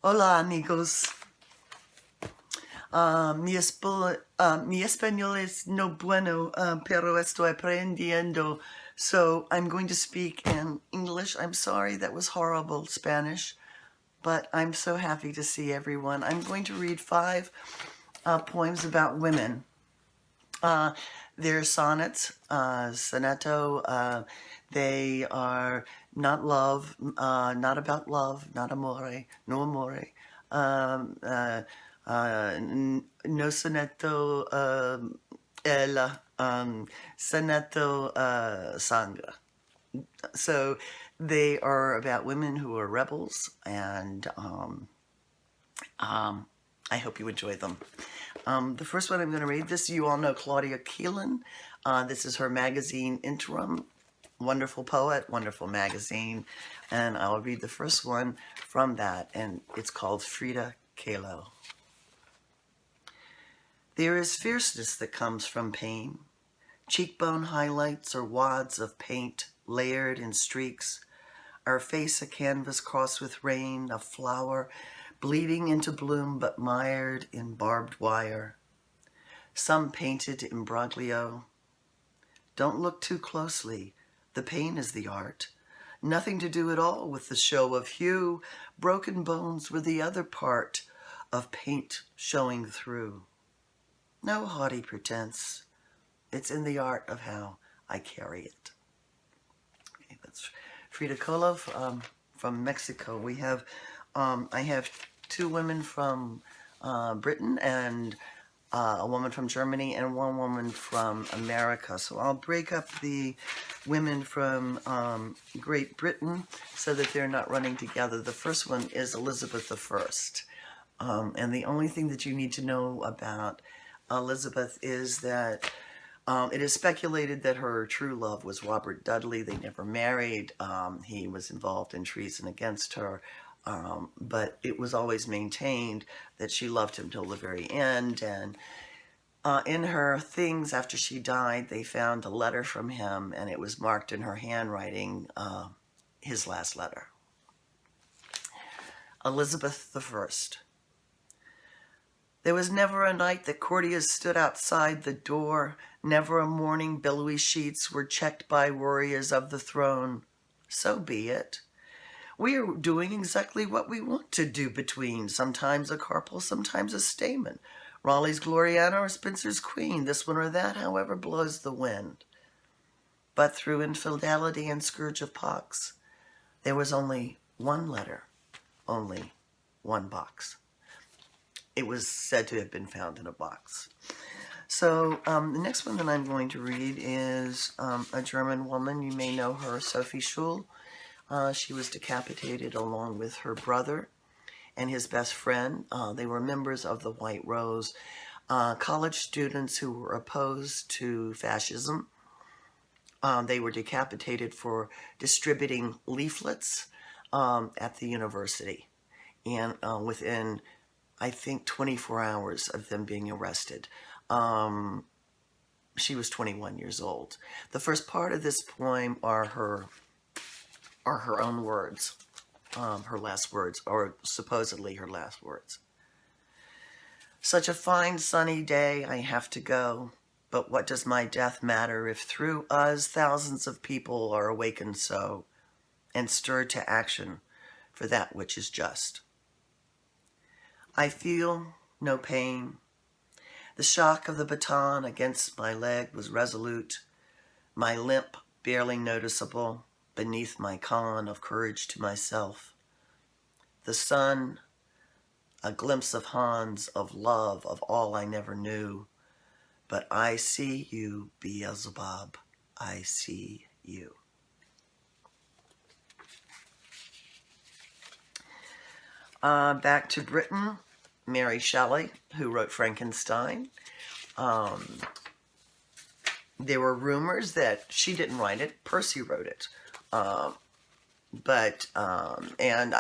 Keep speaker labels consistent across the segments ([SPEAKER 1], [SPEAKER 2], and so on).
[SPEAKER 1] Hola amigos. Mi español es no bueno, pero estoy aprendiendo. So I'm going to speak in English. I'm sorry, that was horrible Spanish, but I'm so happy to see everyone. I'm going to read 5 poems about women. They're sonnets, sonetto. They are not love, not about love, not amore, no amore. No sonetto L sonetto sangra. So they are about women who are rebels, and I hope you enjoy them. The first one I'm going to read, this you all know Claudia Keelan. This is her magazine Interim. Wonderful poet, wonderful magazine. And I'll read the first one from that, and it's called Frida Kahlo. There is fierceness that comes from pain. Cheekbone highlights or wads of paint layered in streaks. Our face a canvas crossed with rain, a flower bleeding into bloom but mired in barbed wire. Some painted imbroglio. Don't look too closely. The pain is the art. Nothing to do at all with the show of hue. Broken bones were the other part of paint showing through. No haughty pretense. It's in the art of how I carry it. Okay, that's Frida Kahlo from Mexico. We have, I have 2 women from Britain and a woman from Germany and 1 woman from America. So I'll break up the women from Great Britain so that they're not running together. The first one is Elizabeth I. And the only thing that you need to know about Elizabeth is that it is speculated that her true love was Robert Dudley. They never married. He was involved in treason against her. But it was always maintained that she loved him till the very end. And in her things after she died, they found a letter from him, and it was marked in her handwriting, his last letter. Elizabeth I. There was never a night that courtiers stood outside the door, never a morning billowy sheets were checked by warriors of the throne. So be it. We are doing exactly what we want to do between, sometimes a carpel, sometimes a stamen. Raleigh's Gloriana or Spenser's Queen, this one or that, however blows the wind. But through infidelity and scourge of pox, there was only one letter, only one box. It was said to have been found in a box. So the next one that I'm going to read is a German woman. You may know her, Sophie Scholl. She was decapitated along with her brother and his best friend. They were members of the White Rose, college students who were opposed to fascism. They were decapitated for distributing leaflets at the university. And within, I think, 24 hours of them being arrested. She was 21 years old. The first part of this poem are her own words, her last words, or supposedly her last words. Such a fine sunny day, I have to go, but what does my death matter if through us thousands of people are awakened so, and stirred to action for that which is just. I feel no pain. The shock of the baton against my leg was resolute, my limp barely noticeable beneath my con of courage to myself. The sun, a glimpse of Hans, of love, of all I never knew. But I see you, Beelzebub, I see you. Back to Britain, Mary Shelley, who wrote Frankenstein. There were rumors that she didn't write it, Percy wrote it. And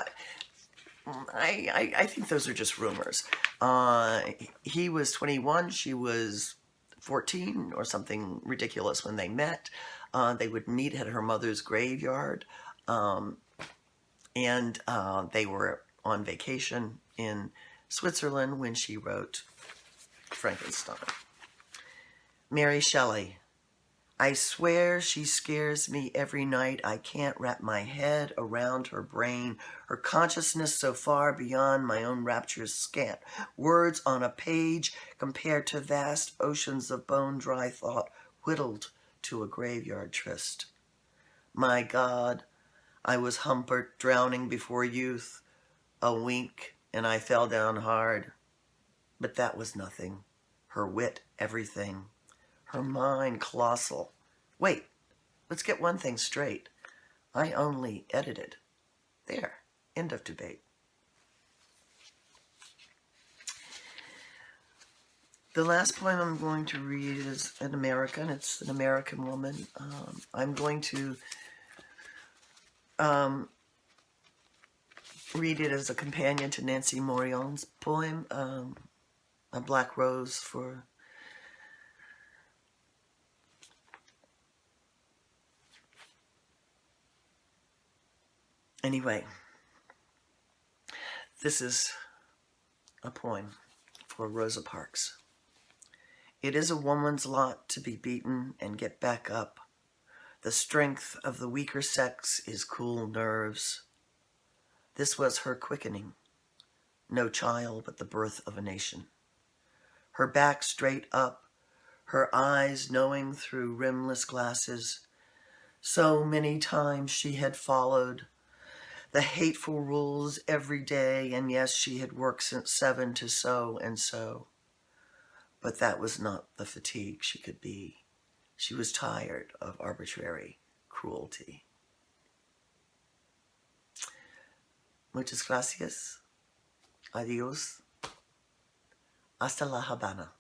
[SPEAKER 1] I think those are just rumors. He was 21, she was 14 or something ridiculous when they met. They would meet at her mother's graveyard, and they were on vacation in Switzerland when she wrote Frankenstein. Mary Shelley. I swear she scares me every night. I can't wrap my head around her brain, her consciousness so far beyond my own rapture's scant. Words on a page compared to vast oceans of bone-dry thought whittled to a graveyard tryst. My God, I was Humpert drowning before youth. A wink, and I fell down hard. But that was nothing. Her wit, everything. Her mind, colossal. Wait, let's get one thing straight. I only edited. There, end of debate. The last poem I'm going to read is an American. It's an American woman. I'm going to read it as a companion to Nancy Morion's poem, A Black Rose for... Anyway, this is a poem for Rosa Parks. It is a woman's lot to be beaten and get back up. The strength of the weaker sex is cool nerves. This was her quickening. No child, but the birth of a nation. Her back straight up, her eyes knowing through rimless glasses. So many times she had followed the hateful rules every day, and yes, she had worked since 7 to so and so. But that was not the fatigue she could be. She was tired of arbitrary cruelty. Muchas gracias. Adiós. Hasta la Habana.